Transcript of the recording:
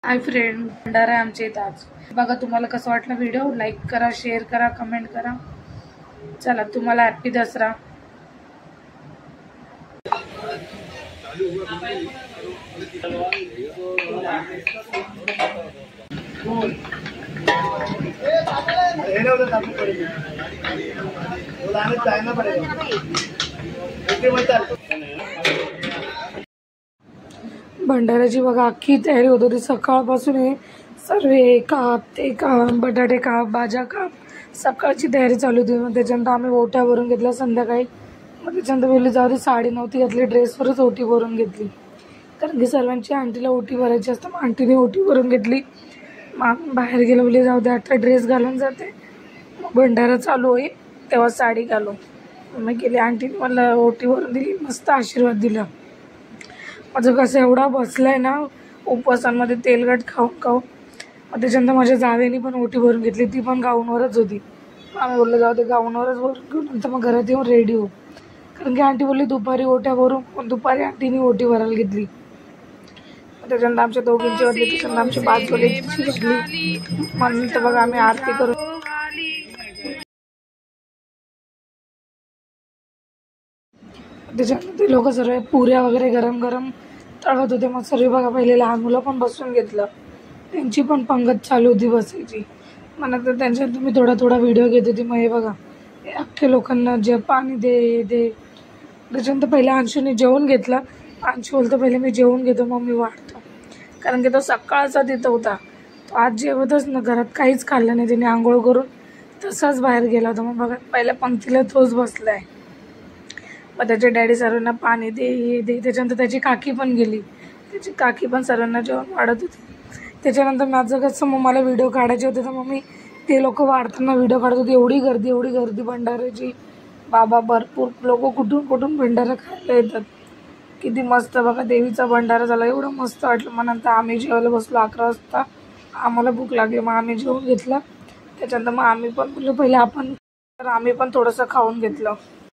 Hi friend, Bhandara आहे आमच्या इथं आज. बघा तुम्हाला कसं वाटलं व्हिडिओ. लाईक करा, शेअर करा, कमेंट करा. चला, तुम्हाला हॅपी दसरा. भंडाऱ्याची बघा अख्खी तयारी होत होती सकाळपासून. हे सर्व काप, ते काप, बटाटे काप, भाज्या काप, सकाळची तयारी चालू होती. मग त्याच्यानंतर आम्ही ओट्या भरून घेतल्या संध्याकाळी. मग त्याच्यानंतर बोलली जाऊ दे, साडी नव्हती घातली, ड्रेसवरच ओटी भरून घेतली. कारण की सर्वांची आंटीला ओटी भरायची असतं. मग आंटीने ओटी भरून घेतली. मग बाहेर गेलो, बोलली जाऊ दे आता ड्रेस घालून जाते, मग भंडारा चालू होईल तेव्हा साडी घालू. मग गेली, आंटीने मला ओटी भरून दिली, मस्त आशीर्वाद दिला. माझं कसं एवढा बसलाय ना उपवासांमध्ये तेलकट खाऊन खाऊन. मग त्याच्यानंतर माझ्या जावेनी पण ओटी भरून घेतली, ती पण गाऊनवरच होती. आम्ही बोललो जाऊ दे गाऊनवरच भरून घेऊ, नंतर मग घरात येऊन रेडी हो. कारण की आंटी बोलली दुपारी ओट्या भरून, पण दुपारी आंटीने ओटी भरायला घेतली. त्याच्यानंतर आमच्या दोघींची वाजली, त्याच्यानंतर आमच्या बाजूला घेतली. मग नंतर बघा आम्ही आरती करून त्याच्यानंतर ते लोक सर्व पुऱ्या वगैरे गरम गरम तळत होते. मग सर्व बघा पहिले लहान मुलं पण बसून घेतलं, त्यांची पण पंगत चालू होती बसायची. मग नंतर त्यांच्यात मी थोडा थोडा व्हिडिओ घेत होती. मग हे बघा हे अख्ख्या लोकांना जे पाणी दे दे. त्याच्यानंतर पहिले अंशूने जेवून घेतलं. अंशू बोलतो पहिले मी जेवून घेतो मग मी वाढतो. कारण की तो सकाळचा तिथं होता. तो आज जेवतच ना, घरात काहीच खाल्लं नाही. त्याने आंघोळ करून तसाच बाहेर गेला होता. मग बघा पहिल्या पंक्तीला तोच बसलाय. मग त्याचे डॅडी सर्वांना पाणी दे हे दे. त्याच्यानंतर त्याची काकी पण गेली, त्याची काकी पण सर्वांना जेवण वाढत होती. त्याच्यानंतर माझं कसं मग मला व्हिडिओ काढायचे होते, तर मग मी ते लोक वाढताना व्हिडिओ काढत होते. एवढी गर्दी भंडाऱ्याची. बाबा भरपूर लोक कुठून कुठून भंडारा खायला येतात. किती मस्त बघा देवीचा भंडारा झाला, एवढं मस्त वाटलं. मग नंतर आम्ही जेवायला बसलो 11 वाजता. आम्हाला भूक लागली, मग आम्ही जेवून घेतलं. त्याच्यानंतर मग आम्ही पण बोललो पहिले आपण, तर आम्ही पण थोडंसं खाऊन घेतलं.